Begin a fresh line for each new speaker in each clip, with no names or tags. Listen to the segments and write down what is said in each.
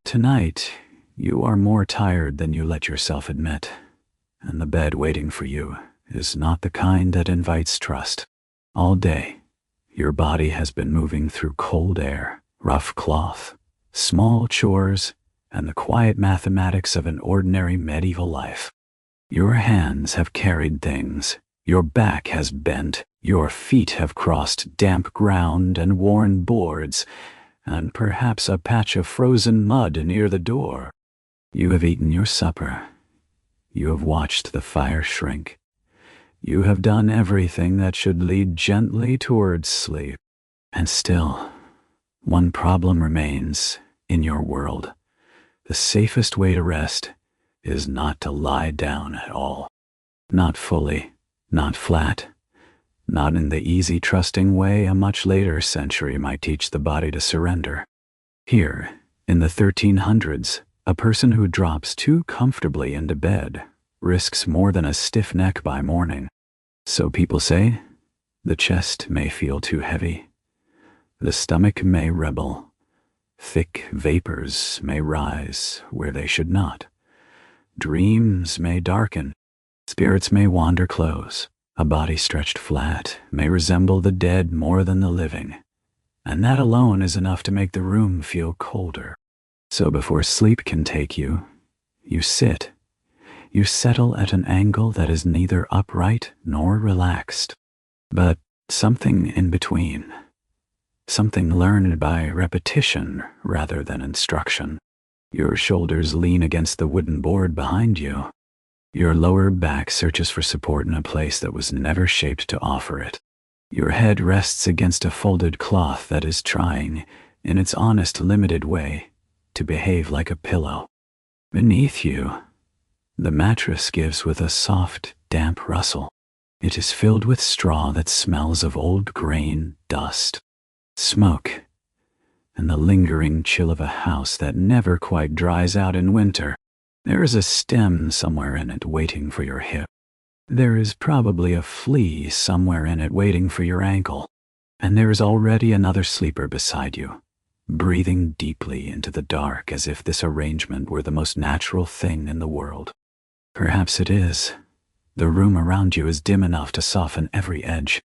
Tonight, you are more tired than you let yourself admit, and the bed waiting for you is not the kind that invites trust. All day, your body has been moving through cold air, rough cloth, small chores, and the quiet mathematics of an ordinary medieval life. Your hands have carried things, your back has bent, your feet have crossed damp ground and worn boards, and perhaps a patch of frozen mud near the door. You have eaten your supper. You have watched the fire shrink. You have done everything that should lead gently towards sleep. And still, one problem remains in your world. The safest way to rest is not to lie down at all. Not fully, not flat, not in the easy, trusting way a much later century might teach the body to surrender. Here, in the 1300s, a person who drops too comfortably into bed risks more than a stiff neck by morning. So people say, the chest may feel too heavy, the stomach may rebel, thick vapors may rise where they should not, dreams may darken, spirits may wander close. A body stretched flat may resemble the dead more than the living, and that alone is enough to make the room feel colder. So before sleep can take you, you sit. You settle at an angle that is neither upright nor relaxed, but something in between. Something learned by repetition rather than instruction. Your shoulders lean against the wooden board behind you. Your lower back searches for support in a place that was never shaped to offer it. Your head rests against a folded cloth that is trying, in its honest, limited way, to behave like a pillow. Beneath you, the mattress gives with a soft, damp rustle. It is filled with straw that smells of old grain, dust, smoke, and the lingering chill of a house that never quite dries out in winter. There is a stem somewhere in it waiting for your hip. There is probably a flea somewhere in it waiting for your ankle. And there is already another sleeper beside you, breathing deeply into the dark as if this arrangement were the most natural thing in the world. Perhaps it is. The room around you is dim enough to soften every edge.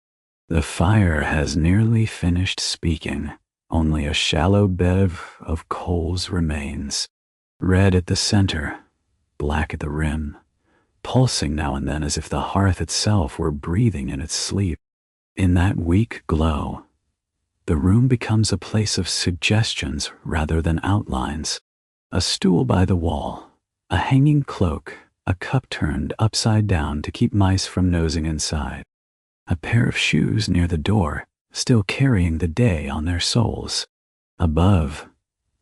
The fire has nearly finished speaking. Only a shallow bed of coals remains. Red at the center, black at the rim, pulsing now and then as if the hearth itself were breathing in its sleep. In that weak glow, the room becomes a place of suggestions rather than outlines. A stool by the wall, a hanging cloak, a cup turned upside down to keep mice from nosing inside, a pair of shoes near the door, still carrying the day on their soles. Above,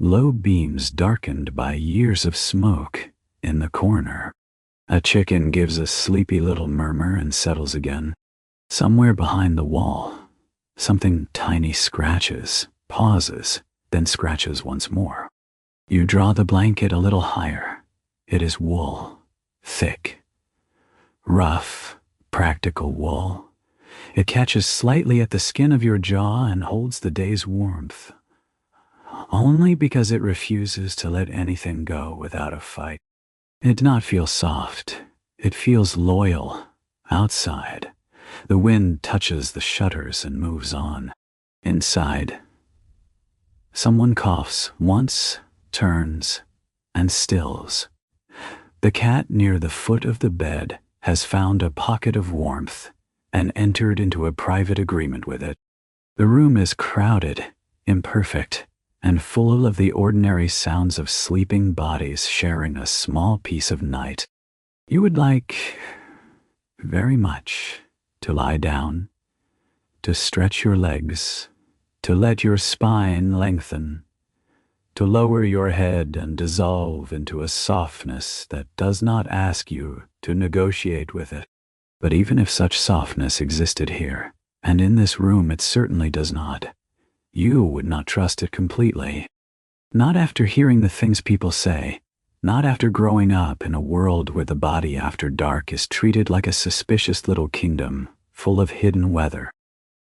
low beams darkened by years of smoke in the corner. A chicken gives a sleepy little murmur and settles again. Somewhere behind the wall, something tiny scratches, pauses, then scratches once more. You draw the blanket a little higher. It is wool, thick, rough, practical wool. It catches slightly at the skin of your jaw and holds the day's warmth, only because it refuses to let anything go without a fight. It does not feel soft. It feels loyal. Outside, the wind touches the shutters and moves on. Inside, someone coughs once, turns, and stills. The cat near the foot of the bed has found a pocket of warmth and entered into a private agreement with it. The room is crowded, imperfect, and full of the ordinary sounds of sleeping bodies sharing a small piece of night. You would like, very much, to lie down, to stretch your legs, to let your spine lengthen, to lower your head and dissolve into a softness that does not ask you to negotiate with it. But even if such softness existed here, and in this room it certainly does not, you would not trust it completely. Not after hearing the things people say, not after growing up in a world where the body after dark is treated like a suspicious little kingdom full of hidden weather.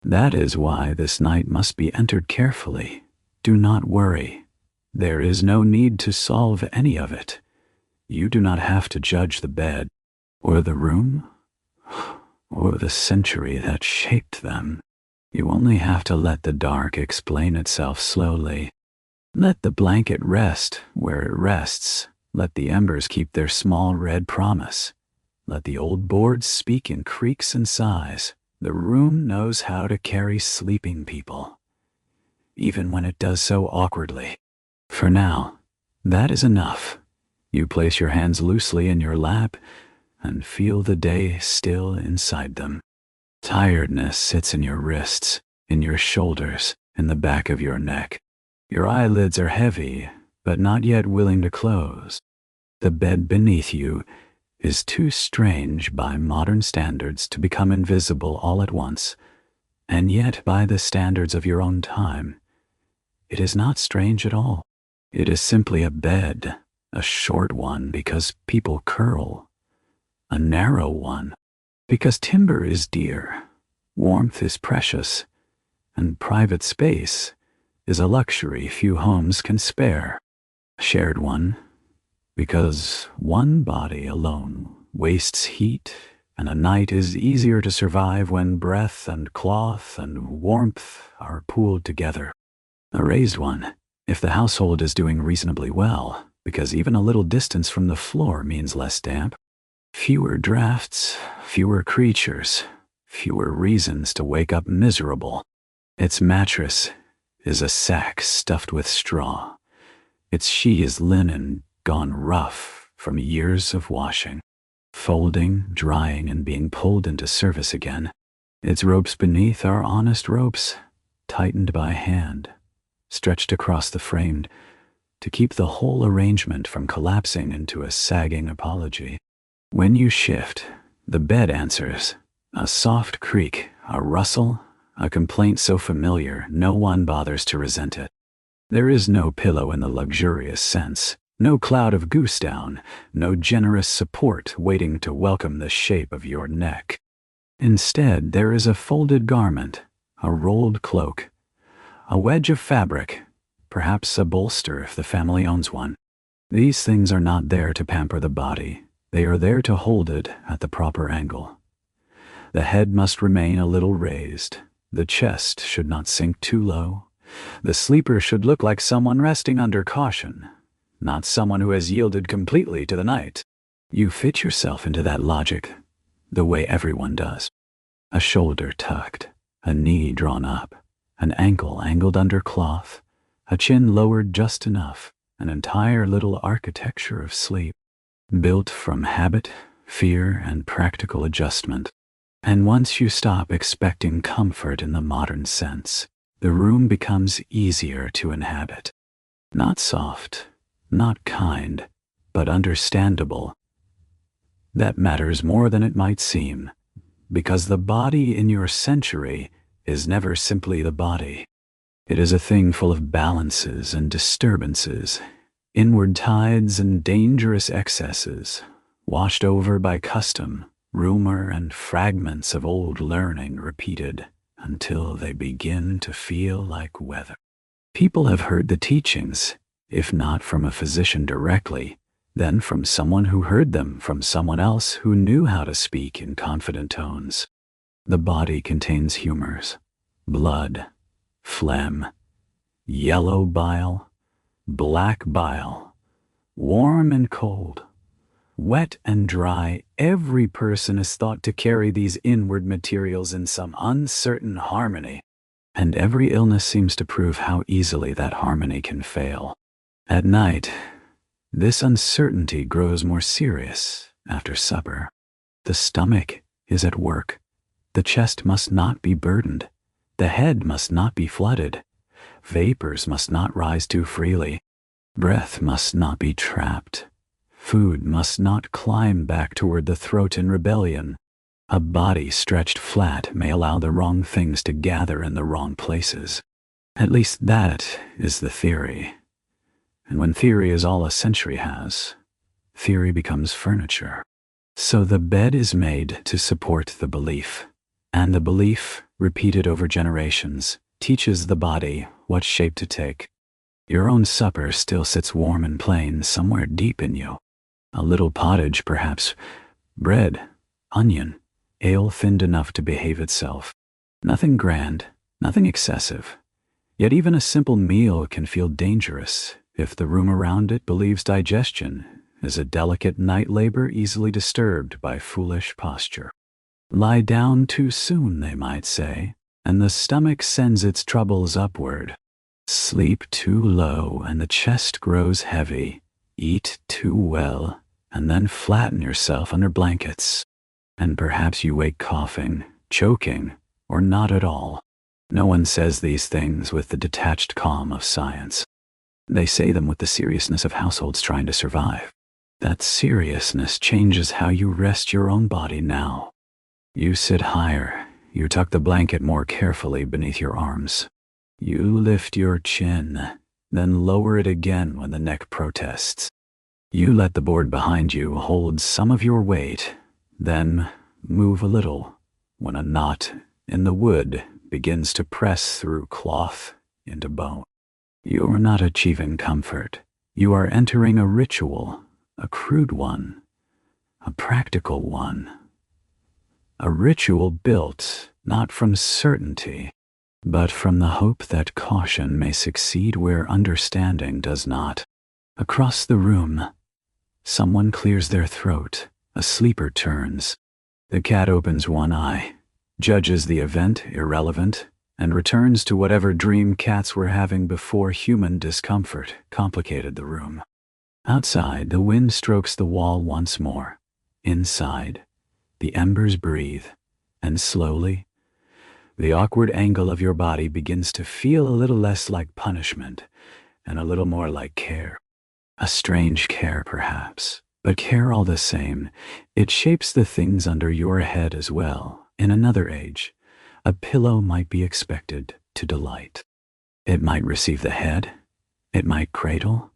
That is why this night must be entered carefully. Do not worry. There is no need to solve any of it. You do not have to judge the bed, or the room, or the century that shaped them. You only have to let the dark explain itself slowly. Let the blanket rest where it rests. Let the embers keep their small red promise. Let the old boards speak in creaks and sighs. The room knows how to carry sleeping people, even when it does so awkwardly. For now, that is enough. You place your hands loosely in your lap and feel the day still inside them. Tiredness sits in your wrists, in your shoulders, in the back of your neck. Your eyelids are heavy, but not yet willing to close. The bed beneath you is too strange by modern standards to become invisible all at once, and yet by the standards of your own time, it is not strange at all. It is simply a bed, a short one because people curl, a narrow one because timber is dear, warmth is precious, and private space is a luxury few homes can spare. A shared one because one body alone wastes heat, and a night is easier to survive when breath and cloth and warmth are pooled together. A raised one if the household is doing reasonably well, because even a little distance from the floor means less damp. Fewer drafts, fewer creatures, fewer reasons to wake up miserable. Its mattress is a sack stuffed with straw. Its sheet is linen gone rough from years of washing, folding, drying, and being pulled into service again. Its ropes beneath are honest ropes, tightened by hand, stretched across the frame to keep the whole arrangement from collapsing into a sagging apology. When you shift, the bed answers. A soft creak, a rustle, a complaint so familiar no one bothers to resent it. There is no pillow in the luxurious sense, no cloud of goose down, no generous support waiting to welcome the shape of your neck. Instead, there is a folded garment, a rolled cloak, a wedge of fabric, perhaps a bolster if the family owns one. These things are not there to pamper the body. They are there to hold it at the proper angle. The head must remain a little raised. The chest should not sink too low. The sleeper should look like someone resting under caution, not someone who has yielded completely to the night. You fit yourself into that logic the way everyone does. A shoulder tucked, a knee drawn up, an ankle angled under cloth, a chin lowered just enough, an entire little architecture of sleep, built from habit, fear, and practical adjustment. And once you stop expecting comfort in the modern sense, the room becomes easier to inhabit. Not soft, not kind, but understandable. That matters more than it might seem, because the body in your century is never simply the body. It is a thing full of balances and disturbances, inward tides and dangerous excesses, washed over by custom, rumor, and fragments of old learning repeated until they begin to feel like weather. People have heard the teachings, if not from a physician directly, then from someone who heard them from someone else who knew how to speak in confident tones. The body contains humors, blood, phlegm, yellow bile, black bile, warm and cold, wet and dry. Every person is thought to carry these inward materials in some uncertain harmony, and every illness seems to prove how easily that harmony can fail. At night, this uncertainty grows more serious after supper. The stomach is at work. The chest must not be burdened. The head must not be flooded. Vapors must not rise too freely. Breath must not be trapped. Food must not climb back toward the throat in rebellion. A body stretched flat may allow the wrong things to gather in the wrong places. At least that is the theory. And when theory is all a century has, theory becomes furniture. So the bed is made to support the belief, and the belief, repeated over generations, teaches the body what shape to take. Your own supper still sits warm and plain somewhere deep in you. A little pottage, perhaps, bread, onion, ale thinned enough to behave itself. Nothing grand, nothing excessive. Yet even a simple meal can feel dangerous if the room around it believes digestion is a delicate night labor easily disturbed by foolish posture. Lie down too soon, they might say, and the stomach sends its troubles upward. Sleep too low and the chest grows heavy. Eat too well and then flatten yourself under blankets. And perhaps you wake coughing, choking, or not at all. No one says these things with the detached calm of science. They say them with the seriousness of households trying to survive. That seriousness changes how you rest your own body now. You sit higher. You tuck the blanket more carefully beneath your arms. You lift your chin, then lower it again when the neck protests. You let the board behind you hold some of your weight, then move a little when a knot in the wood begins to press through cloth into bone. You are not achieving comfort. You are entering a ritual, a crude one, a practical one. A ritual built not from certainty, but from the hope that caution may succeed where understanding does not. Across the room, someone clears their throat. A sleeper turns. The cat opens one eye, judges the event irrelevant, and returns to whatever dream cats were having before human discomfort complicated the room. Outside, the wind strokes the wall once more. Inside, the embers breathe, and slowly, the awkward angle of your body begins to feel a little less like punishment and a little more like care. A strange care, perhaps, but care all the same. It shapes the things under your head as well. In another age, a pillow might be expected to delight. It might receive the head. It might cradle.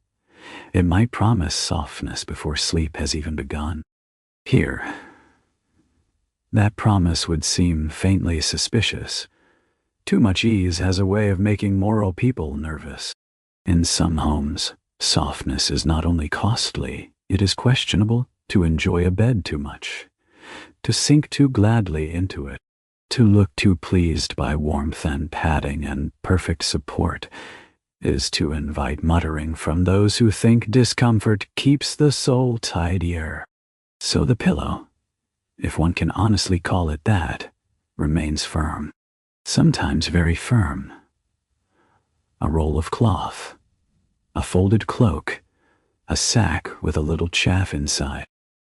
It might promise softness before sleep has even begun. Here, that promise would seem faintly suspicious. Too much ease has a way of making moral people nervous. In some homes, softness is not only costly, it is questionable to enjoy a bed too much, to sink too gladly into it, to look too pleased by warmth and padding and perfect support is to invite muttering from those who think discomfort keeps the soul tidier. So the pillow, if one can honestly call it that, remains firm, sometimes very firm. A roll of cloth, a folded cloak, a sack with a little chaff inside,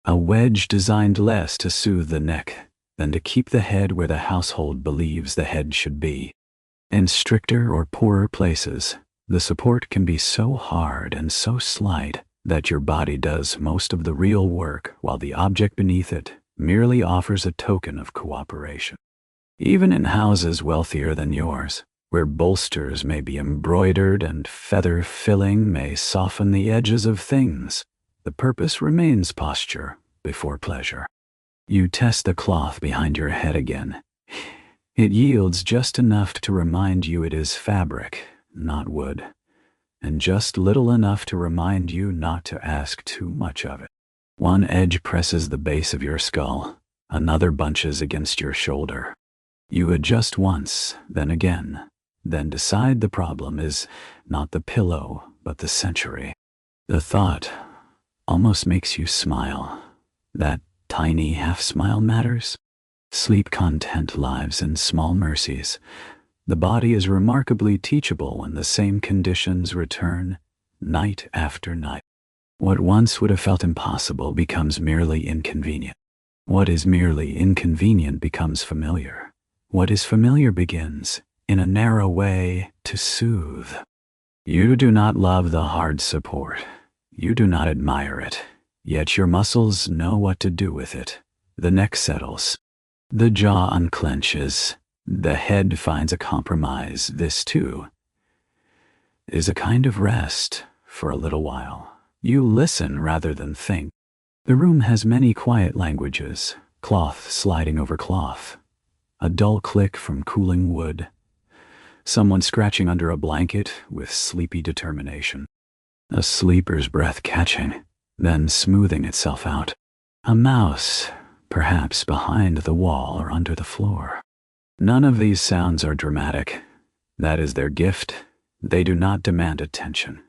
a wedge designed less to soothe the neck than to keep the head where the household believes the head should be. In stricter or poorer places, the support can be so hard and so slight that your body does most of the real work while the object beneath it merely offers a token of cooperation. Even in houses wealthier than yours, where bolsters may be embroidered and feather filling may soften the edges of things, the purpose remains posture before pleasure. You test the cloth behind your head again. It yields just enough to remind you it is fabric, not wood, and just little enough to remind you not to ask too much of it. One edge presses the base of your skull, another bunches against your shoulder. You adjust once, then again, then decide the problem is not the pillow, but the century. The thought almost makes you smile. That tiny half-smile matters. Sleep content lives in small mercies. The body is remarkably teachable when the same conditions return night after night. What once would have felt impossible becomes merely inconvenient. What is merely inconvenient becomes familiar. What is familiar begins, in a narrow way, to soothe. You do not love the hard support. You do not admire it. Yet your muscles know what to do with it. The neck settles. The jaw unclenches. The head finds a compromise. This, too, is a kind of rest for a little while. You listen rather than think. The room has many quiet languages, cloth sliding over cloth, a dull click from cooling wood, Someone scratching under a blanket with sleepy determination. A sleeper's breath catching, then smoothing itself out. A mouse, perhaps behind the wall or under the floor. None of these sounds are dramatic. That is their gift. They do not demand attention.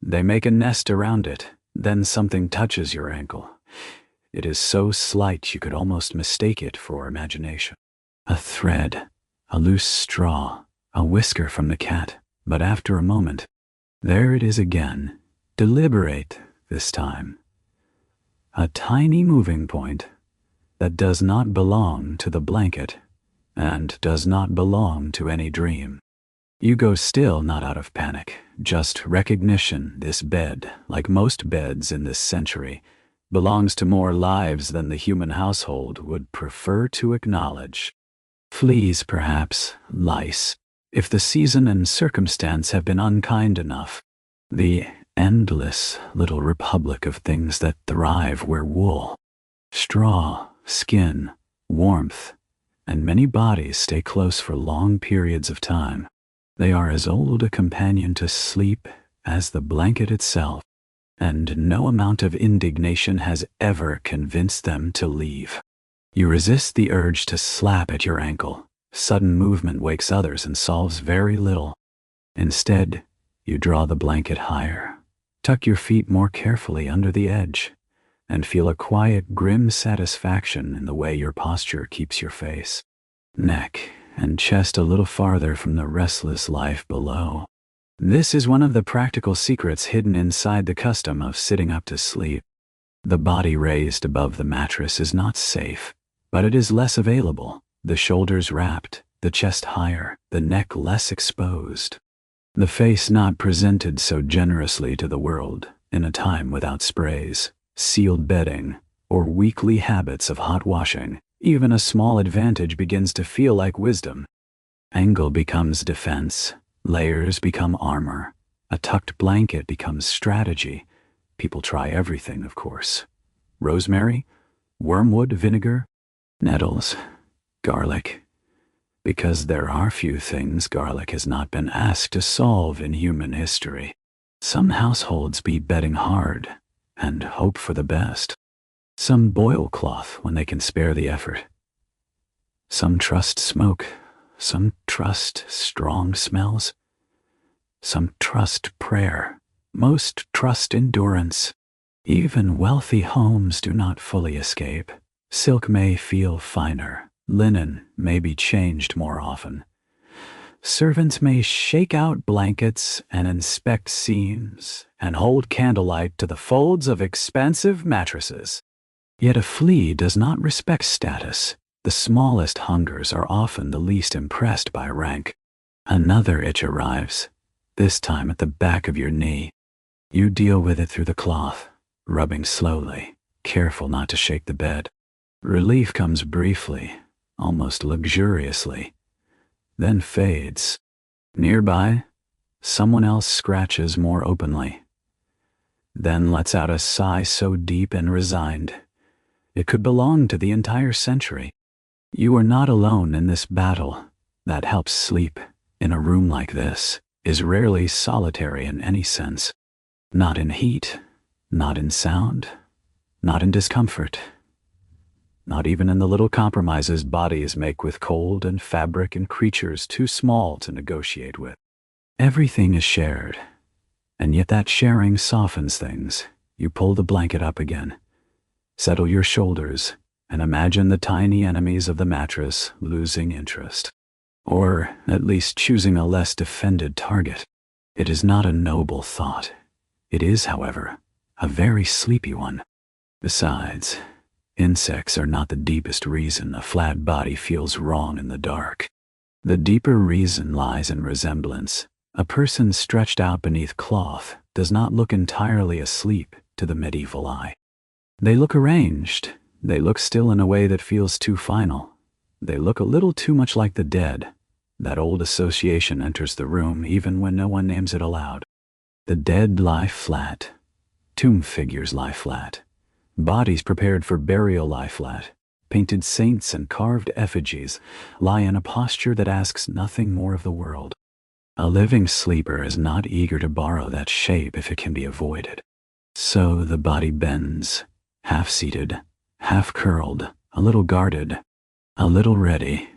They make a nest around it, then something touches your ankle. It is so slight you could almost mistake it for imagination. A thread, a loose straw, a whisker from the cat, but after a moment, there it is again, deliberate this time. A tiny moving point that does not belong to the blanket and does not belong to any dream. You go still, not out of panic, just recognition this bed, like most beds in this century, belongs to more lives than the human household would prefer to acknowledge. Fleas, perhaps, lice, if the season and circumstance have been unkind enough. The endless little republic of things that thrive where wool, straw, skin, warmth, and many bodies stay close for long periods of time. They are as old a companion to sleep as the blanket itself, and no amount of indignation has ever convinced them to leave. You resist the urge to slap at your ankle. Sudden movement wakes others and solves very little. Instead, you draw the blanket higher, tuck your feet more carefully under the edge, and feel a quiet, grim satisfaction in the way your posture keeps your face, neck, and chest a little farther from the restless life below. This is one of the practical secrets hidden inside the custom of sitting up to sleep. The body raised above the mattress is not safe, but it is less available, the shoulders wrapped, the chest higher, the neck less exposed. The face not presented so generously to the world in a time without sprays, sealed bedding, or weekly habits of hot washing. Even a small advantage begins to feel like wisdom. Angle becomes defense, layers become armor, a tucked blanket becomes strategy. People try everything, of course. Rosemary, wormwood vinegar, nettles, garlic. Because there are few things garlic has not been asked to solve in human history. Some households be betting hard and hope for the best. Some boil cloth when they can spare the effort. Some trust smoke, some trust strong smells. Some trust prayer, most trust endurance. Even wealthy homes do not fully escape. Silk may feel finer, linen may be changed more often. Servants may shake out blankets and inspect seams and hold candlelight to the folds of expensive mattresses. Yet a flea does not respect status. The smallest hungers are often the least impressed by rank. Another itch arrives, this time at the back of your knee. You deal with it through the cloth, rubbing slowly, careful not to shake the bed. Relief comes briefly, almost luxuriously, then fades. Nearby, someone else scratches more openly, then lets out a sigh so deep and resigned it could belong to the entire century. You are not alone in this battle. That helps sleep, in a room like this, is rarely solitary in any sense. Not in heat, not in sound, not in discomfort. Not even in the little compromises bodies make with cold and fabric and creatures too small to negotiate with. Everything is shared, and yet that sharing softens things. You pull the blanket up again, settle your shoulders, and imagine the tiny enemies of the mattress losing interest, or at least choosing a less defended target. It is not a noble thought. It is, however, a very sleepy one. Besides, insects are not the deepest reason a flat body feels wrong in the dark. The deeper reason lies in resemblance. A person stretched out beneath cloth does not look entirely asleep to the medieval eye. They look arranged. They look still in a way that feels too final. They look a little too much like the dead. That old association enters the room even when no one names it aloud. The dead lie flat. Tomb figures lie flat. Bodies prepared for burial lie flat. Painted saints and carved effigies lie in a posture that asks nothing more of the world. A living sleeper is not eager to borrow that shape if it can be avoided. So the body bends, half-seated, half-curled, a little guarded, a little ready.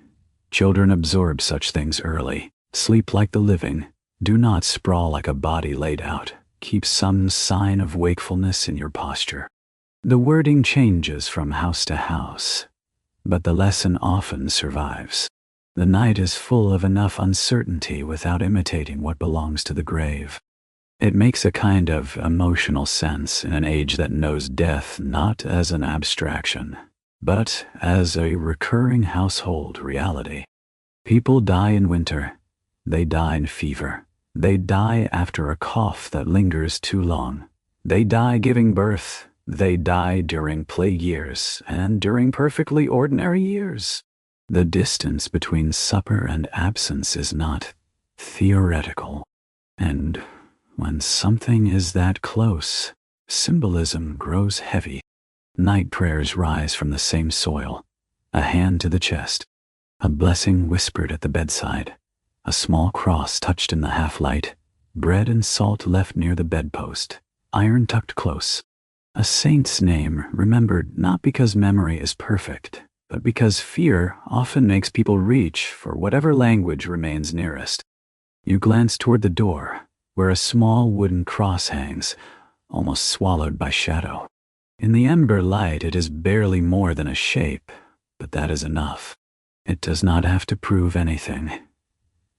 Children absorb such things early. Sleep like the living. Do not sprawl like a body laid out. Keep some sign of wakefulness in your posture. The wording changes from house to house, but the lesson often survives. The night is full of enough uncertainty without imitating what belongs to the grave. It makes a kind of emotional sense in an age that knows death not as an abstraction, but as a recurring household reality. People die in winter. They die in fever. They die after a cough that lingers too long. They die giving birth. They die during plague years and during perfectly ordinary years. The distance between supper and absence is not theoretical. And when something is that close, symbolism grows heavy. Night prayers rise from the same soil, a hand to the chest, a blessing whispered at the bedside, a small cross touched in the half-light, bread and salt left near the bedpost, iron tucked close. A saint's name remembered not because memory is perfect, but because fear often makes people reach for whatever language remains nearest. You glance toward the door, where a small wooden cross hangs, almost swallowed by shadow. In the ember light, it is barely more than a shape, but that is enough. It does not have to prove anything.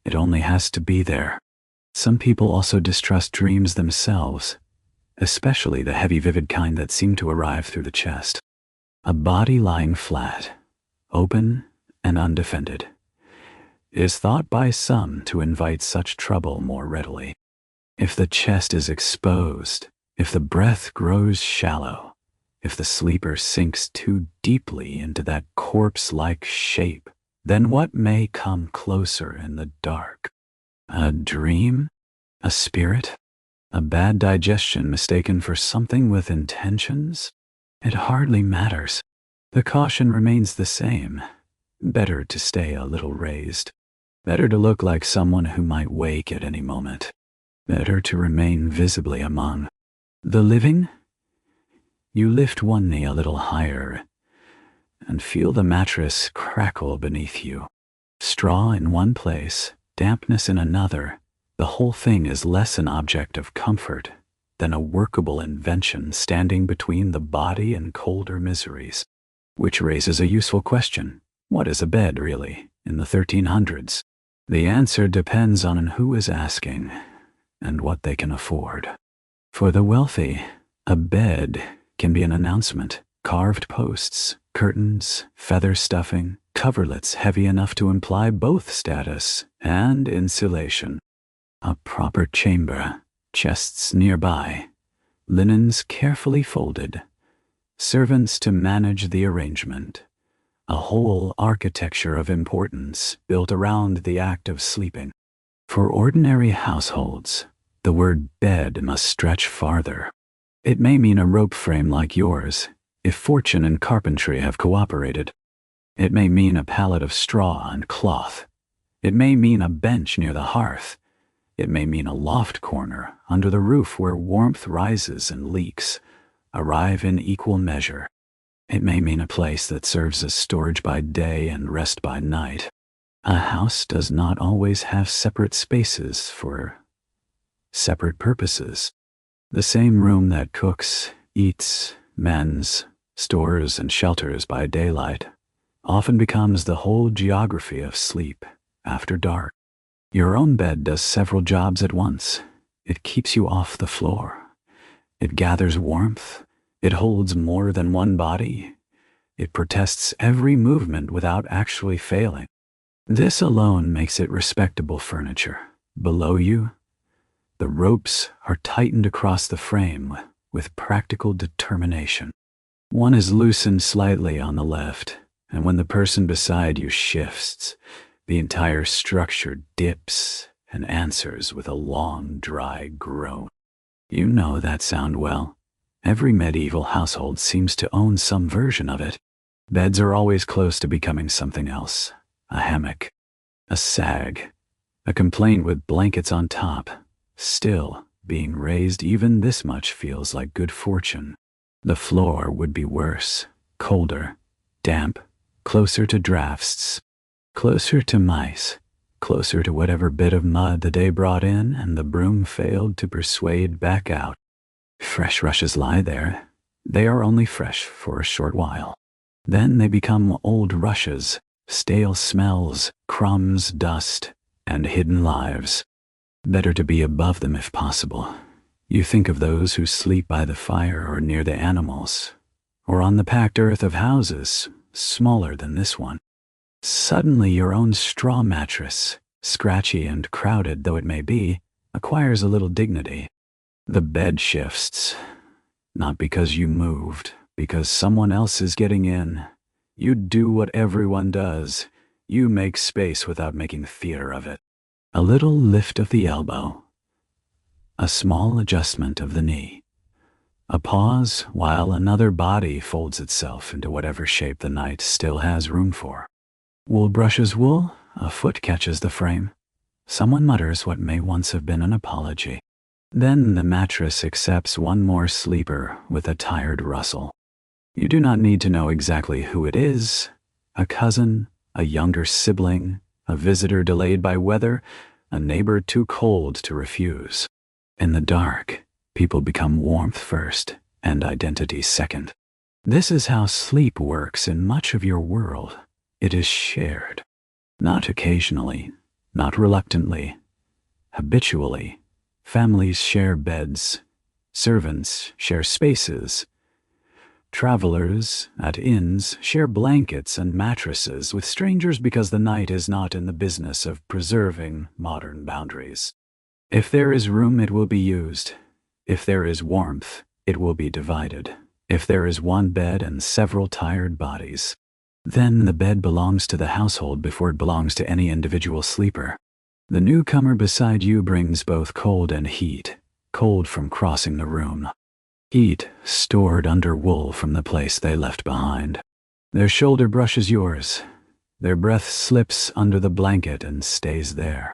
It only has to be there. Some people also distrust dreams themselves, especially the heavy, vivid kind that seem to arrive through the chest. A body lying flat, open and undefended, is thought by some to invite such trouble more readily. If the chest is exposed, if the breath grows shallow, if the sleeper sinks too deeply into that corpse-like shape, then what may come closer in the dark? A dream? A spirit? A bad digestion mistaken for something with intentions? It hardly matters. The caution remains the same. Better to stay a little raised. Better to look like someone who might wake at any moment. Better to remain visibly among the living. You lift one knee a little higher and feel the mattress crackle beneath you. Straw in one place, dampness in another. The whole thing is less an object of comfort than a workable invention standing between the body and colder miseries. Which raises a useful question. What is a bed, really, in the 1300s? The answer depends on who is asking and what they can afford. For the wealthy, a bed can be an announcement, carved posts, curtains, feather stuffing, coverlets heavy enough to imply both status and insulation. A proper chamber, chests nearby, linens carefully folded, servants to manage the arrangement, a whole architecture of importance built around the act of sleeping. For ordinary households, the word bed must stretch farther. It may mean a rope frame like yours, if fortune and carpentry have cooperated. It may mean a pallet of straw and cloth. It may mean a bench near the hearth. It may mean a loft corner under the roof where warmth rises and leaks arrive in equal measure. It may mean a place that serves as storage by day and rest by night. A house does not always have separate spaces for separate purposes. The same room that cooks, eats, mends, stores, and shelters by daylight often becomes the whole geography of sleep after dark. Your own bed does several jobs at once. It keeps you off the floor. It gathers warmth. It holds more than one body. It protests every movement without actually failing. This alone makes it respectable furniture. Below you, the ropes are tightened across the frame with practical determination. One is loosened slightly on the left, and when the person beside you shifts, the entire structure dips and answers with a long, dry groan. You know that sound well. Every medieval household seems to own some version of it. Beds are always close to becoming something else. A hammock, a sag, A complaint with blankets on top. Still, being raised even this much feels like good fortune. The floor would be worse, colder, damp, closer to drafts, closer to mice, closer to whatever bit of mud the day brought in and the broom failed to persuade back out. Fresh rushes lie there. They are only fresh for a short while. Then they become old rushes, stale smells, crumbs, dust, and hidden lives. Better to be above them if possible. You think of those who sleep by the fire or near the animals, or on the packed earth of houses, smaller than this one. Suddenly your own straw mattress, scratchy and crowded though it may be, acquires a little dignity. The bed shifts, not because you moved, because someone else is getting in. You do what everyone does. You make space without making theater of it. A little lift of the elbow, a small adjustment of the knee, a pause while another body folds itself into whatever shape the night still has room for. Wool brushes wool, a foot catches the frame. Someone mutters what may once have been an apology. Then the mattress accepts one more sleeper with a tired rustle. You do not need to know exactly who it is. A cousin, a younger sibling, a visitor delayed by weather, a neighbor too cold to refuse. In the dark, people become warmth first and identity second. This is how sleep works in much of your world. It is shared. Not occasionally, not reluctantly, habitually. Families share beds. Servants share spaces. Travelers at inns share blankets and mattresses with strangers because the night is not in the business of preserving modern boundaries. If there is room, it will be used. If there is warmth, it will be divided. If there is one bed and several tired bodies, then the bed belongs to the household before it belongs to any individual sleeper. The newcomer beside you brings both cold and heat, cold from crossing the room. Heat stored under wool from the place they left behind. Their shoulder brushes yours. Their breath slips under the blanket and stays there.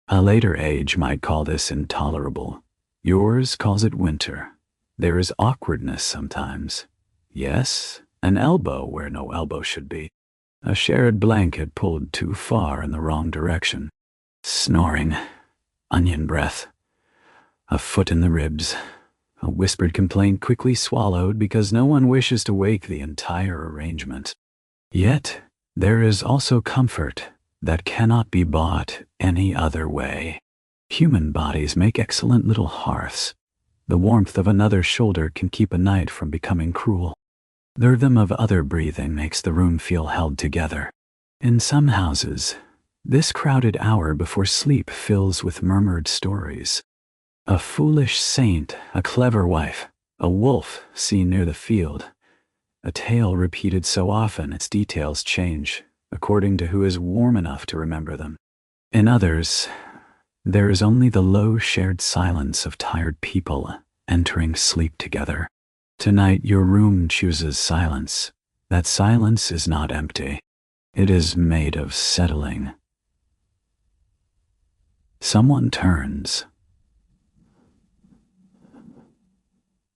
A later age might call this intolerable. Yours calls it winter. There is awkwardness sometimes. Yes, an elbow where no elbow should be. A shared blanket pulled too far in the wrong direction. Snoring. Onion breath. A foot in the ribs. A whispered complaint quickly swallowed because no one wishes to wake the entire arrangement. Yet, there is also comfort that cannot be bought any other way. Human bodies make excellent little hearths. The warmth of another shoulder can keep a night from becoming cruel. The rhythm of other breathing makes the room feel held together. In some houses, this crowded hour before sleep fills with murmured stories. A foolish saint, a clever wife, a wolf seen near the field. A tale repeated so often its details change, according to who is warm enough to remember them. In others, there is only the low shared silence of tired people entering sleep together. Tonight your room chooses silence. That silence is not empty. It is made of settling. Someone turns.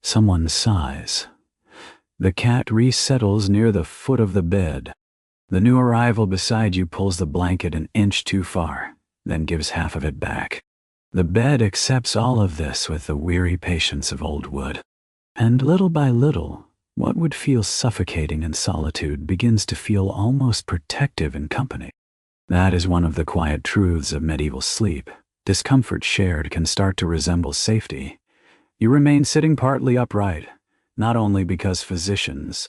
Someone sighs. The cat resettles near the foot of the bed. The new arrival beside you pulls the blanket an inch too far, then gives half of it back. The bed accepts all of this with the weary patience of old wood. And little by little, what would feel suffocating in solitude begins to feel almost protective in company. That is one of the quiet truths of medieval sleep. Discomfort shared can start to resemble safety. You remain sitting partly upright, not only because physicians,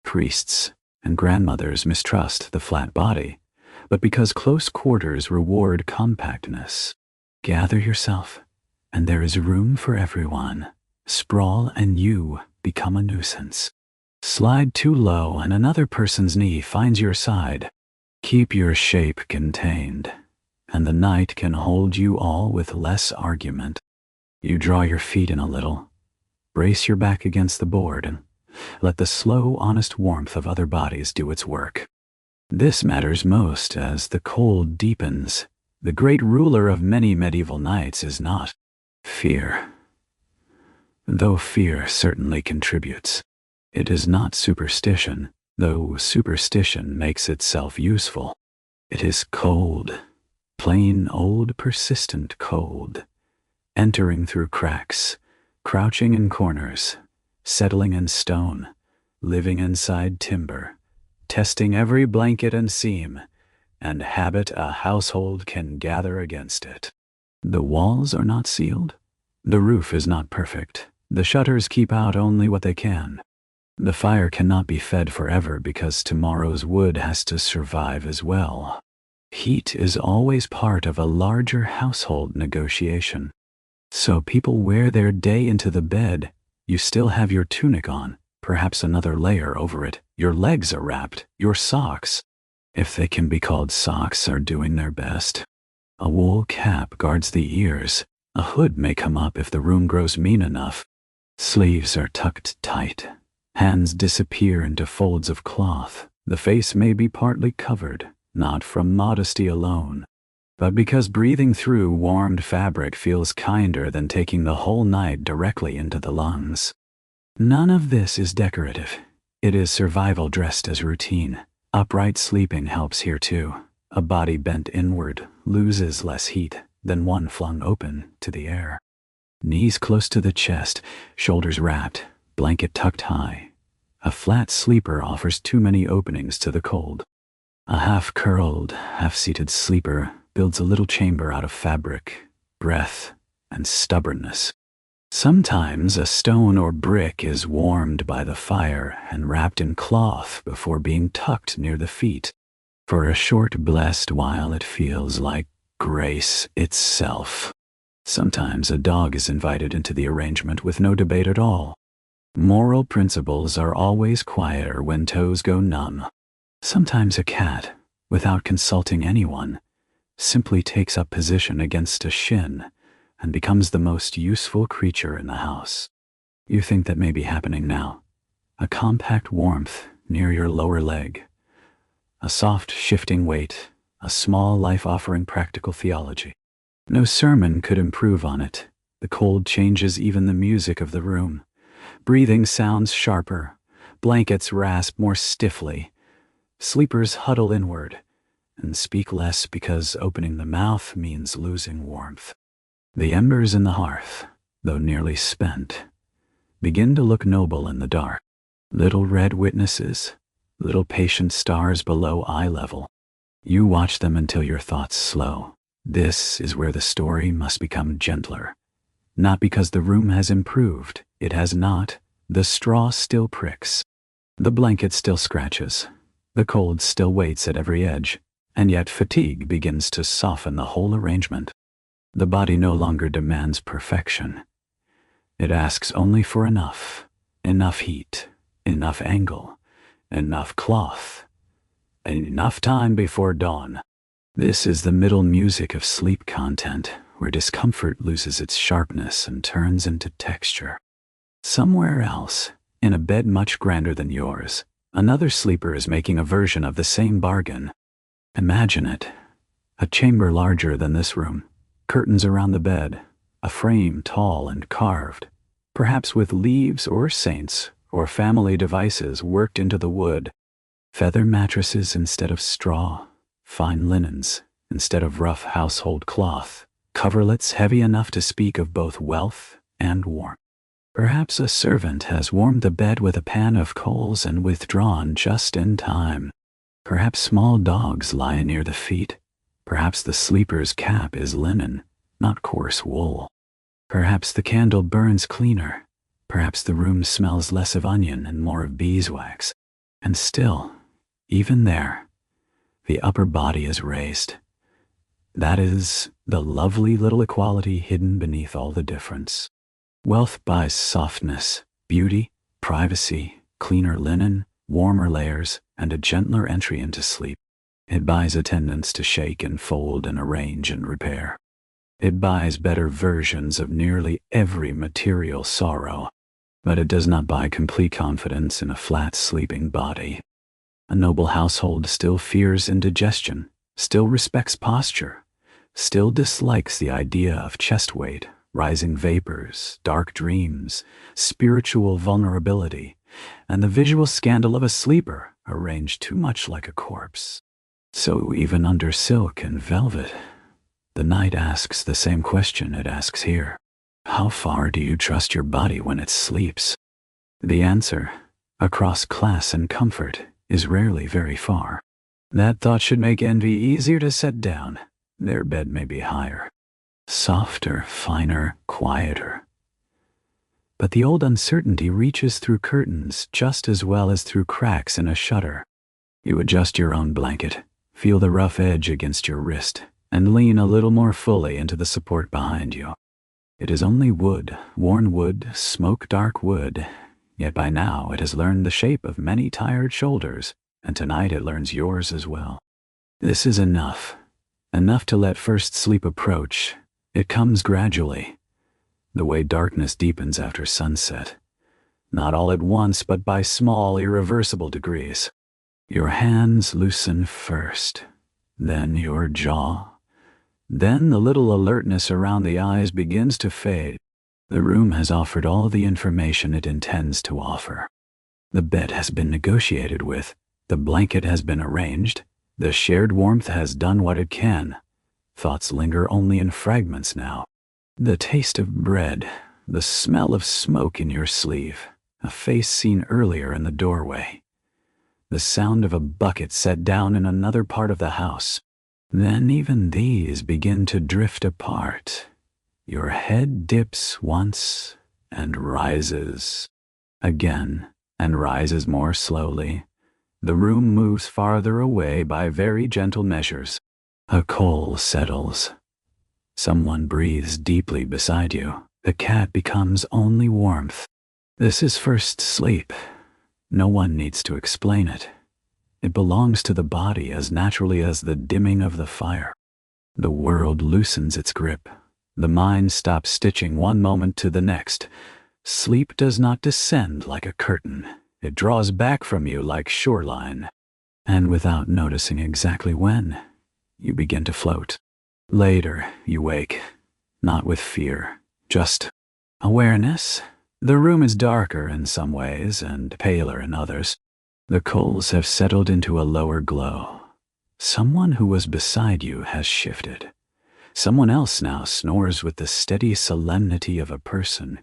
priests, and grandmothers mistrust the flat body, but because close quarters reward compactness. Gather yourself, and there is room for everyone. Sprawl and you become a nuisance. Slide too low and another person's knee finds your side. Keep your shape contained, and the night can hold you all with less argument. You draw your feet in a little, brace your back against the board, and let the slow, honest warmth of other bodies do its work. This matters most as the cold deepens. The great ruler of many medieval nights is not fear, though fear certainly contributes. It is not superstition, though superstition makes itself useful. It is cold, plain old persistent cold, entering through cracks, crouching in corners, settling in stone, living inside timber, testing every blanket and seam, and habit a household can gather against it. The walls are not sealed. The roof is not perfect. The shutters keep out only what they can. The fire cannot be fed forever because tomorrow's wood has to survive as well. Heat is always part of a larger household negotiation. So people wear their day into the bed. You still have your tunic on, perhaps another layer over it. Your legs are wrapped. Your socks, if they can be called socks, are doing their best. A wool cap guards the ears. A hood may come up if the room grows mean enough. Sleeves are tucked tight. Hands disappear into folds of cloth. The face may be partly covered, not from modesty alone, but because breathing through warmed fabric feels kinder than taking the whole night directly into the lungs. None of this is decorative. It is survival dressed as routine. Upright sleeping helps here too. A body bent inward loses less heat than one flung open to the air. Knees close to the chest, shoulders wrapped, blanket tucked high. A flat sleeper offers too many openings to the cold. A half-curled, half-seated sleeper builds a little chamber out of fabric, breath, and stubbornness. Sometimes a stone or brick is warmed by the fire and wrapped in cloth before being tucked near the feet. For a short blessed while it feels like grace itself. Sometimes a dog is invited into the arrangement with no debate at all. Moral principles are always quieter when toes go numb. Sometimes a cat, without consulting anyone, simply takes up position against a shin and becomes the most useful creature in the house. You think that may be happening now. A compact warmth near your lower leg. A soft shifting weight, a small life offering practical theology. No sermon could improve on it. The cold changes even the music of the room. Breathing sounds sharper. Blankets rasp more stiffly. Sleepers huddle inward and speak less because opening the mouth means losing warmth. The embers in the hearth, though nearly spent, begin to look noble in the dark. Little red witnesses, little patient stars below eye level. You watch them until your thoughts slow. This is where the story must become gentler. Not because the room has improved. It has not. The straw still pricks. The blanket still scratches. The cold still waits at every edge. And yet fatigue begins to soften the whole arrangement. The body no longer demands perfection. It asks only for enough heat, enough angle, enough cloth, enough time before dawn. This is the middle music of sleep content, where discomfort loses its sharpness and turns into texture. Somewhere else, in a bed much grander than yours, another sleeper is making a version of the same bargain. Imagine it. A chamber larger than this room. Curtains around the bed, a frame tall and carved, perhaps with leaves or saints or family devices worked into the wood, feather mattresses instead of straw, fine linens instead of rough household cloth, coverlets heavy enough to speak of both wealth and warmth. Perhaps a servant has warmed the bed with a pan of coals and withdrawn just in time. Perhaps small dogs lie near the feet. Perhaps the sleeper's cap is linen, not coarse wool. Perhaps the candle burns cleaner. Perhaps the room smells less of onion and more of beeswax. And still, even there, the upper body is raised. That is the lovely little equality hidden beneath all the difference. Wealth buys softness, beauty, privacy, cleaner linen, warmer layers, and a gentler entry into sleep. It buys attendants to shake and fold and arrange and repair. It buys better versions of nearly every material sorrow, but it does not buy complete confidence in a flat sleeping body. A noble household still fears indigestion, still respects posture, still dislikes the idea of chest weight, rising vapors, dark dreams, spiritual vulnerability, and the visual scandal of a sleeper arranged too much like a corpse. So even under silk and velvet, the night asks the same question it asks here. How far do you trust your body when it sleeps? The answer, across class and comfort, is rarely very far. That thought should make envy easier to set down. Their bed may be higher, softer, finer, quieter. But the old uncertainty reaches through curtains just as well as through cracks in a shutter. You adjust your own blanket, feel the rough edge against your wrist, and lean a little more fully into the support behind you. It is only wood, worn wood, smoke-dark wood, yet by now it has learned the shape of many tired shoulders, and tonight it learns yours as well. This is enough. Enough to let first sleep approach. It comes gradually, the way darkness deepens after sunset. Not all at once, but by small, irreversible degrees. Your hands loosen first, then your jaw. Then the little alertness around the eyes begins to fade. The room has offered all the information it intends to offer. The bed has been negotiated with, the blanket has been arranged, the shared warmth has done what it can. Thoughts linger only in fragments now. The taste of bread, the smell of smoke in your sleeve, a face seen earlier in the doorway, the sound of a bucket set down in another part of the house. Then even these begin to drift apart. Your head dips once and rises again and rises more slowly. The room moves farther away by very gentle measures. A coal settles. Someone breathes deeply beside you. The cat becomes only warmth. This is first sleep. No one needs to explain it. It belongs to the body as naturally as the dimming of the fire. The world loosens its grip. The mind stops stitching one moment to the next. Sleep does not descend like a curtain. It draws back from you like shoreline. And without noticing exactly when, you begin to float. Later, you wake, not with fear, just awareness. The room is darker in some ways and paler in others. The coals have settled into a lower glow. Someone who was beside you has shifted. Someone else now snores with the steady solemnity of a person,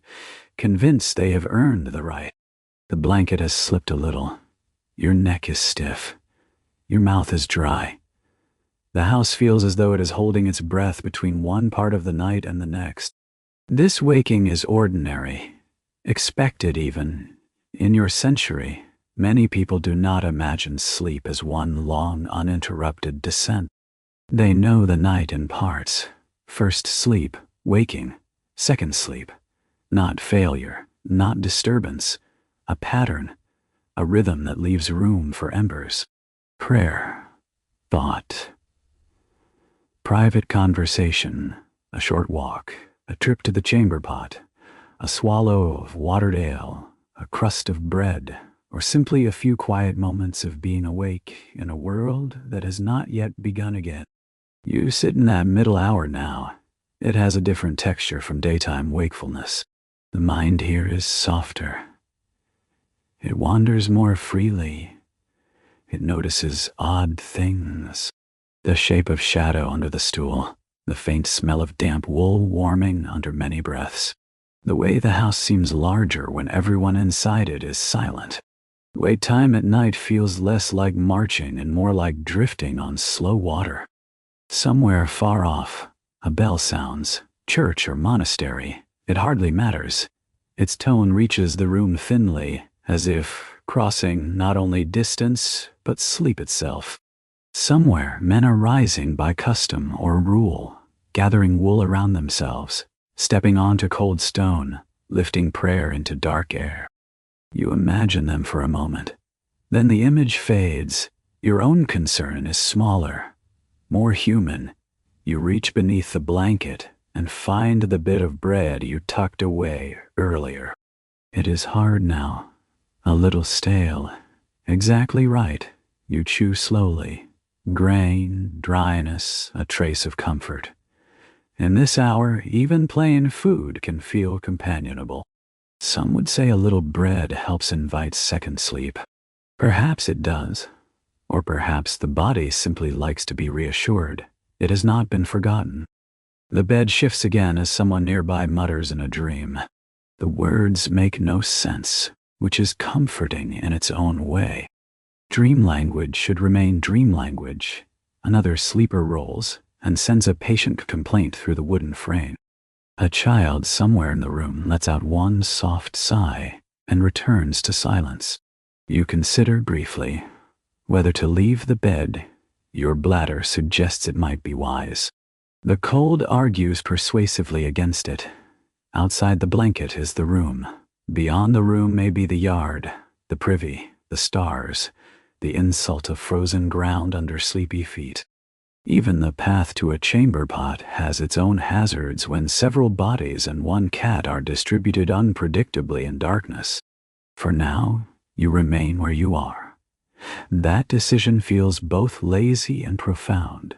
convinced they have earned the right. The blanket has slipped a little. Your neck is stiff. Your mouth is dry. The house feels as though it is holding its breath between one part of the night and the next. This waking is ordinary, expected even. In your century, many people do not imagine sleep as one long, uninterrupted descent. They know the night in parts. First sleep, waking. Second sleep. Not failure, not disturbance. A pattern, a rhythm that leaves room for embers. Prayer, thought, private conversation, a short walk, a trip to the chamber pot, a swallow of watered ale, a crust of bread, or simply a few quiet moments of being awake in a world that has not yet begun again. You sit in that middle hour now. It has a different texture from daytime wakefulness. The mind here is softer. It wanders more freely. It notices odd things. The shape of shadow under the stool, the faint smell of damp wool warming under many breaths. The way the house seems larger when everyone inside it is silent. The way time at night feels less like marching and more like drifting on slow water. Somewhere far off, a bell sounds, church or monastery. It hardly matters. Its tone reaches the room thinly, as if crossing not only distance, but sleep itself. Somewhere men are rising by custom or rule, gathering wool around themselves, stepping onto cold stone, lifting prayer into dark air. You imagine them for a moment. Then the image fades. Your own concern is smaller, more human. You reach beneath the blanket and find the bit of bread you tucked away earlier. It is hard now, a little stale. Exactly right. You chew slowly. Grain, dryness, a trace of comfort. In this hour, even plain food can feel companionable. Some would say a little bread helps invite second sleep. Perhaps it does. Or perhaps the body simply likes to be reassured. It has not been forgotten. The bed shifts again as someone nearby mutters in a dream. The words make no sense, which is comforting in its own way. Dream language should remain dream language. Another sleeper rolls and sends a patient complaint through the wooden frame. A child somewhere in the room lets out one soft sigh and returns to silence. You consider briefly whether to leave the bed. Your bladder suggests it might be wise. The cold argues persuasively against it. Outside the blanket is the room. Beyond the room may be the yard, the privy, the stars, the insult of frozen ground under sleepy feet. Even the path to a chamber pot has its own hazards when several bodies and one cat are distributed unpredictably in darkness. For now, you remain where you are. That decision feels both lazy and profound.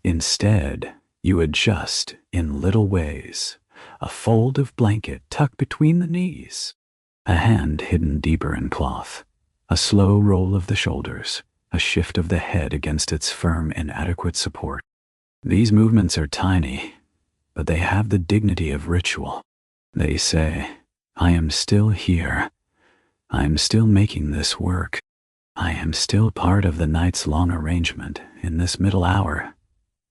Instead, you adjust in little ways. A fold of blanket tucked between the knees. A hand hidden deeper in cloth. A slow roll of the shoulders. A shift of the head against its firm, inadequate support. These movements are tiny, but they have the dignity of ritual. They say, I am still here. I am still making this work. I am still part of the night's long arrangement in this middle hour.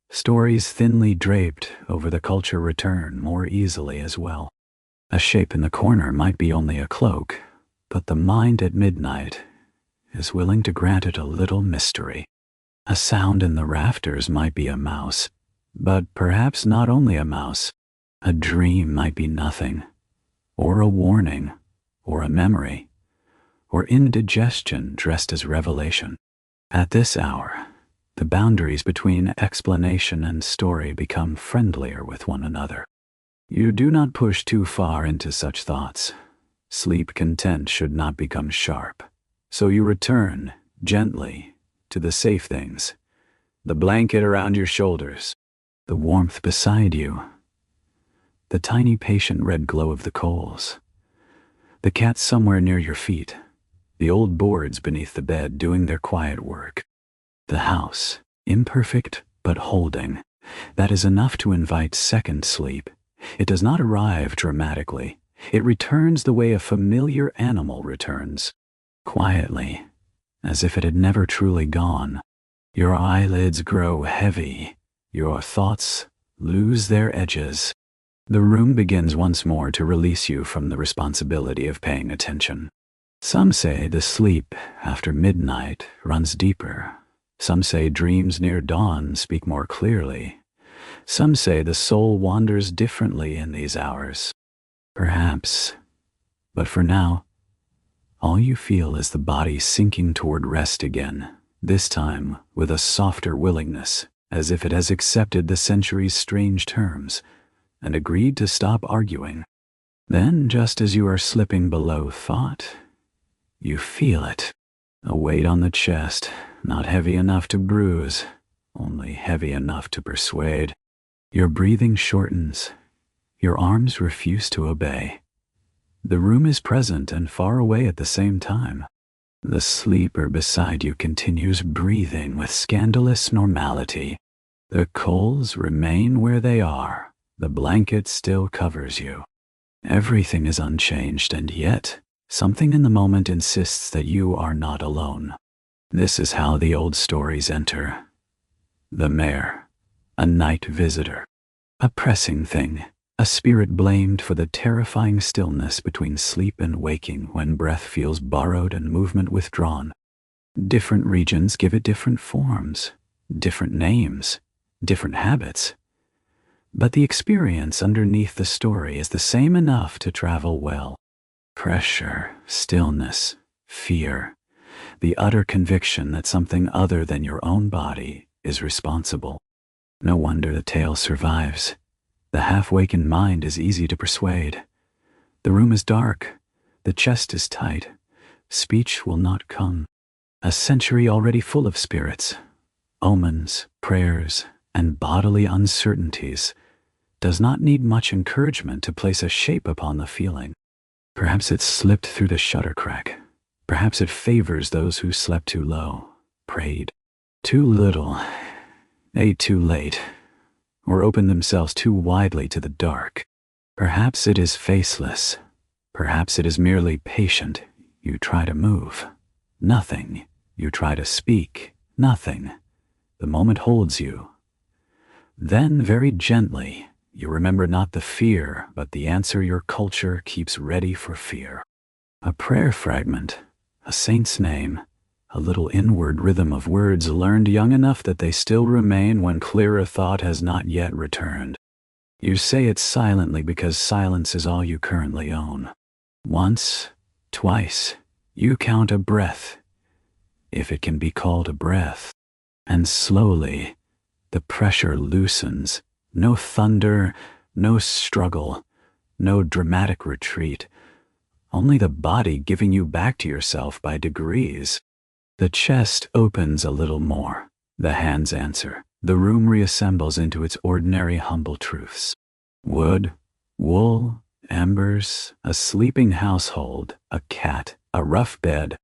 Stories thinly draped over the culture return more easily as well. A shape in the corner might be only a cloak, but the mind at midnight is willing to grant it a little mystery. A sound in the rafters might be a mouse, but perhaps not only a mouse. A dream might be nothing, or a warning, or a memory, or indigestion dressed as revelation. At this hour, the boundaries between explanation and story become friendlier with one another. You do not push too far into such thoughts. Sleep content should not become sharp. So you return, gently, to the safe things. The blanket around your shoulders. The warmth beside you. The tiny patient red glow of the coals. The cat somewhere near your feet. The old boards beneath the bed doing their quiet work. The house, imperfect but holding. That is enough to invite second sleep. It does not arrive dramatically. It returns the way a familiar animal returns. Quietly, as if it had never truly gone. Your eyelids grow heavy. Your thoughts lose their edges. The room begins once more to release you from the responsibility of paying attention. Some say the sleep after midnight runs deeper. Some say dreams near dawn speak more clearly. Some say the soul wanders differently in these hours. Perhaps. But for now, all you feel is the body sinking toward rest again, this time with a softer willingness, as if it has accepted the century's strange terms and agreed to stop arguing. Then, just as you are slipping below thought, you feel it. A weight on the chest, not heavy enough to bruise, only heavy enough to persuade. Your breathing shortens. Your arms refuse to obey. The room is present and far away at the same time. The sleeper beside you continues breathing with scandalous normality. The coals remain where they are. The blanket still covers you. Everything is unchanged, and yet something in the moment insists that you are not alone. This is how the old stories enter. The mare, a night visitor, a pressing thing. A spirit blamed for the terrifying stillness between sleep and waking when breath feels borrowed and movement withdrawn. Different regions give it different forms, different names, different habits. But the experience underneath the story is the same enough to travel well. Pressure, stillness, fear, the utter conviction that something other than your own body is responsible. No wonder the tale survives. The half-wakened mind is easy to persuade. The room is dark. The chest is tight. Speech will not come. A century already full of spirits, omens, prayers, and bodily uncertainties does not need much encouragement to place a shape upon the feeling. Perhaps it slipped through the shutter crack. Perhaps it favors those who slept too low, prayed too little, ate too late, or opened themselves too widely to the dark. Perhaps it is faceless. Perhaps it is merely patient. You try to move. Nothing. You try to speak. Nothing. The moment holds you. Then, very gently, you remember not the fear, but the answer your culture keeps ready for fear. A prayer fragment, a saint's name, a little inward rhythm of words learned young enough that they still remain when clearer thought has not yet returned. You say it silently because silence is all you currently own. Once, twice, you count a breath, if it can be called a breath, and slowly the pressure loosens. No thunder, no struggle, no dramatic retreat, only the body giving you back to yourself by degrees. The chest opens a little more. The hands answer. The room reassembles into its ordinary humble truths. Wood, wool, embers, a sleeping household, a cat, a rough bed.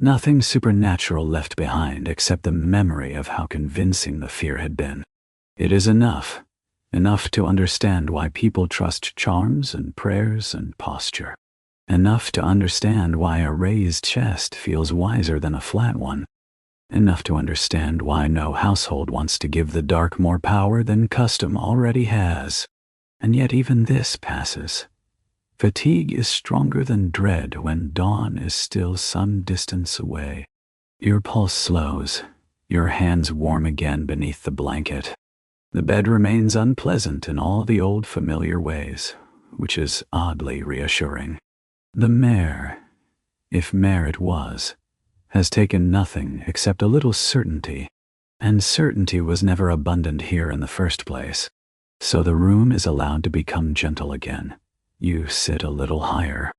Nothing supernatural left behind except the memory of how convincing the fear had been. It is enough. Enough to understand why people trust charms and prayers and posture. Enough to understand why a raised chest feels wiser than a flat one. Enough to understand why no household wants to give the dark more power than custom already has. And yet even this passes. Fatigue is stronger than dread when dawn is still some distance away. Your pulse slows, your hands warm again beneath the blanket. The bed remains unpleasant in all the old familiar ways, which is oddly reassuring. The mare, if mare it was, has taken nothing except a little certainty, and certainty was never abundant here in the first place. So the room is allowed to become gentle again. You sit a little higher.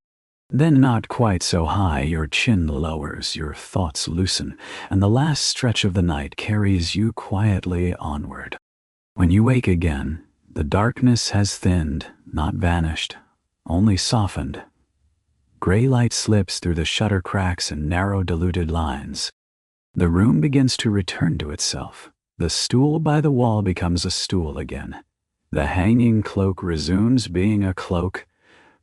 Then not quite so high, your chin lowers, your thoughts loosen, and the last stretch of the night carries you quietly onward. When you wake again, the darkness has thinned, not vanished, only softened. Gray light slips through the shutter cracks and narrow diluted lines. The room begins to return to itself. The stool by the wall becomes a stool again. The hanging cloak resumes being a cloak.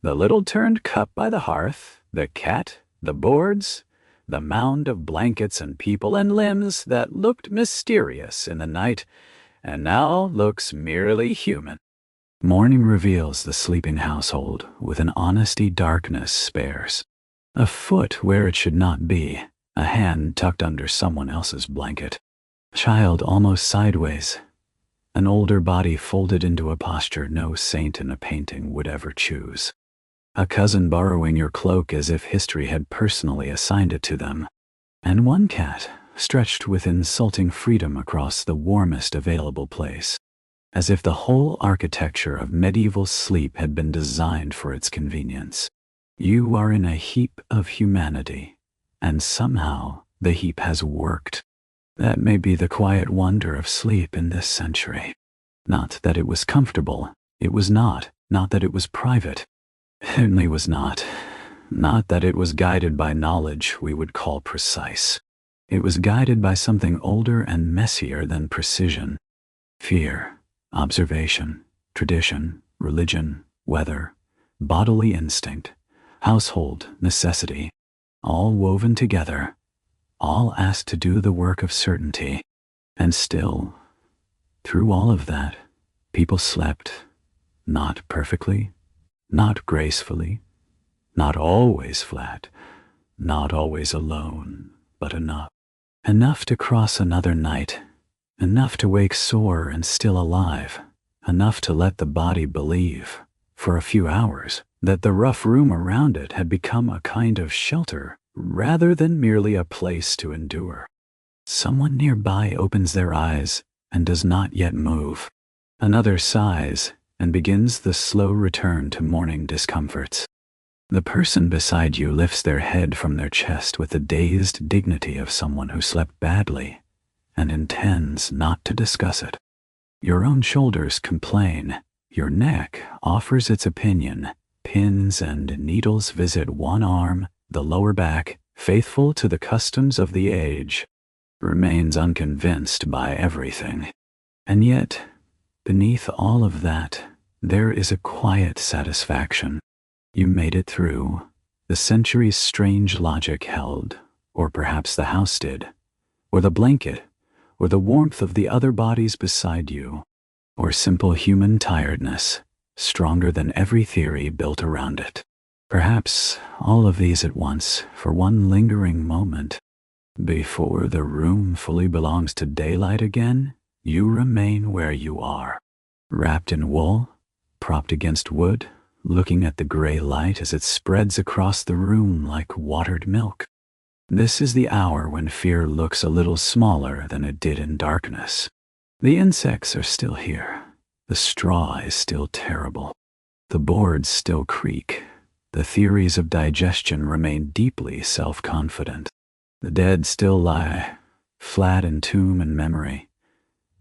The little turned cup by the hearth, the cat, the boards, the mound of blankets and people and limbs that looked mysterious in the night and now looks merely human. Morning reveals the sleeping household with an honesty darkness spares. A foot where it should not be, a hand tucked under someone else's blanket. Child almost sideways. An older body folded into a posture no saint in a painting would ever choose. A cousin borrowing your cloak as if history had personally assigned it to them. And one cat stretched with insulting freedom across the warmest available place, as if the whole architecture of medieval sleep had been designed for its convenience. You are in a heap of humanity, and somehow the heap has worked. That may be the quiet wonder of sleep in this century. Not that it was comfortable. It was not. Not that it was private. It certainly was not. Not that it was guided by knowledge we would call precise. It was guided by something older and messier than precision. Fear, observation, tradition, religion, weather, bodily instinct, household necessity, all woven together, all asked to do the work of certainty. And still, through all of that, people slept, not perfectly, not gracefully, not always flat, not always alone, but enough. Enough to cross another night, enough to wake sore and still alive, enough to let the body believe, for a few hours, that the rough room around it had become a kind of shelter rather than merely a place to endure. Someone nearby opens their eyes and does not yet move. Another sighs and begins the slow return to morning discomforts. The person beside you lifts their head from their chest with the dazed dignity of someone who slept badly and intends not to discuss it. Your own shoulders complain. Your neck offers its opinion. Pins and needles visit one arm, the lower back, faithful to the customs of the age, remains unconvinced by everything. And yet, beneath all of that, there is a quiet satisfaction. You made it through. The century's strange logic held, or perhaps the house did, or the blanket, or the warmth of the other bodies beside you, or simple human tiredness, stronger than every theory built around it. Perhaps all of these at once, for one lingering moment. Before the room fully belongs to daylight again, you remain where you are, wrapped in wool, propped against wood, looking at the gray light as it spreads across the room like watered milk. This is the hour when fear looks a little smaller than it did in darkness. The insects are still here. The straw is still terrible. The boards still creak. The theories of digestion remain deeply self-confident. The dead still lie, flat in tomb and memory.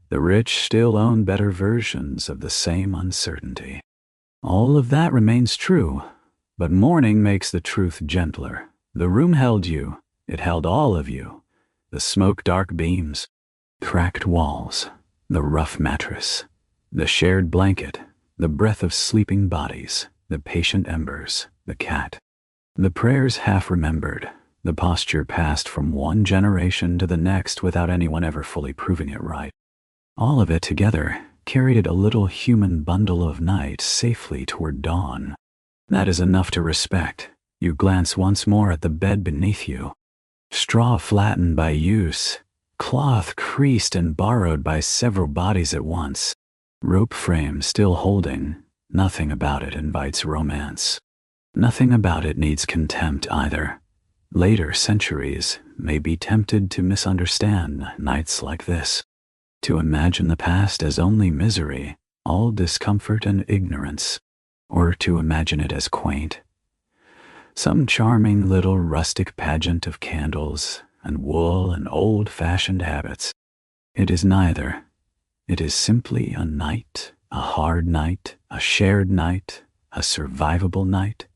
The rich still own better versions of the same uncertainty. All of that remains true, but morning makes the truth gentler. The room held you. It held all of you. The smoke-dark beams, cracked walls, the rough mattress, the shared blanket, the breath of sleeping bodies, the patient embers, the cat, the prayers half remembered, the posture passed from one generation to the next without anyone ever fully proving it right. All of it together carried a little human bundle of night safely toward dawn. That is enough to respect. You glance once more at the bed beneath you. Straw flattened by use, cloth creased and borrowed by several bodies at once, rope frame still holding. Nothing about it invites romance. Nothing about it needs contempt either. Later centuries may be tempted to misunderstand nights like this, to imagine the past as only misery, all discomfort and ignorance, or to imagine it as quaint. Some charming little rustic pageant of candles and wool and old-fashioned habits. It is neither. It is simply a night, a hard night, a shared night, a survivable night.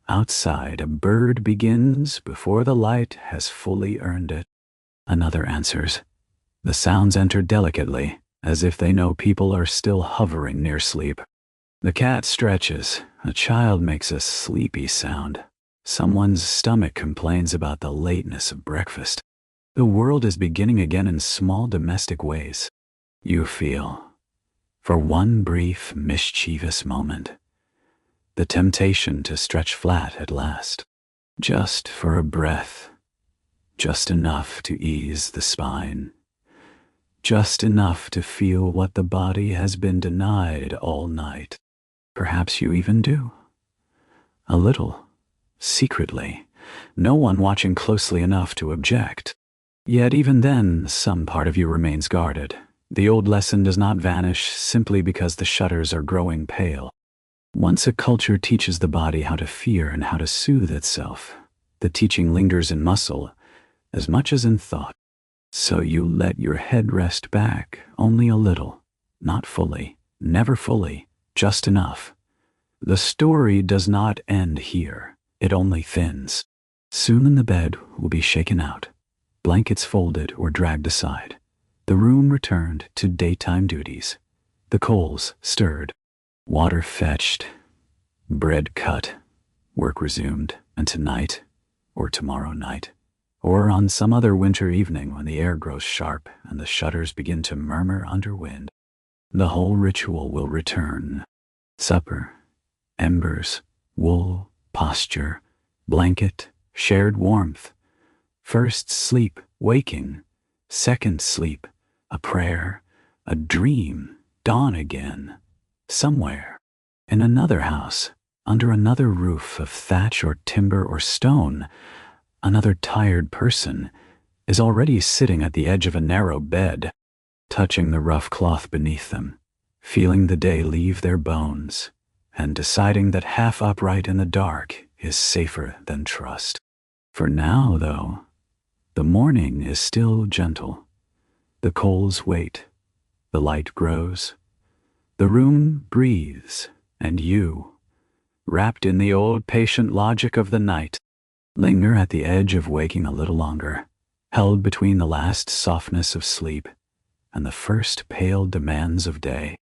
Outside, a bird begins before the light has fully earned it. Another answers. The sounds enter delicately, as if they know people are still hovering near sleep. The cat stretches. A child makes a sleepy sound. Someone's stomach complains about the lateness of breakfast. The world is beginning again in small domestic ways. You feel, for one brief, mischievous moment, the temptation to stretch flat at last, just for a breath, just enough to ease the spine, just enough to feel what the body has been denied all night. Perhaps you even do. A little. Secretly, no one watching closely enough to object. Yet even then, some part of you remains guarded. The old lesson does not vanish simply because the shutters are growing pale. Once a culture teaches the body how to fear and how to soothe itself, the teaching lingers in muscle as much as in thought. So you let your head rest back only a little, not fully, never fully, just enough. The story does not end here. It only thins. Soon the bed will be shaken out, blankets folded or dragged aside, the room returned to daytime duties, the coals stirred, water fetched, bread cut, work resumed, and tonight, or tomorrow night, or on some other winter evening when the air grows sharp and the shutters begin to murmur under wind, the whole ritual will return. Supper, embers, wool, posture, blanket, shared warmth. First sleep, waking. Second sleep, a prayer, a dream, dawn again. Somewhere, in another house, under another roof of thatch or timber or stone, another tired person is already sitting at the edge of a narrow bed, touching the rough cloth beneath them, feeling the day leave their bones, and deciding that half upright in the dark is safer than trust. For now, though, the morning is still gentle. The coals wait. The light grows. The room breathes, and you, wrapped in the old patient logic of the night, linger at the edge of waking a little longer, held between the last softness of sleep and the first pale demands of day.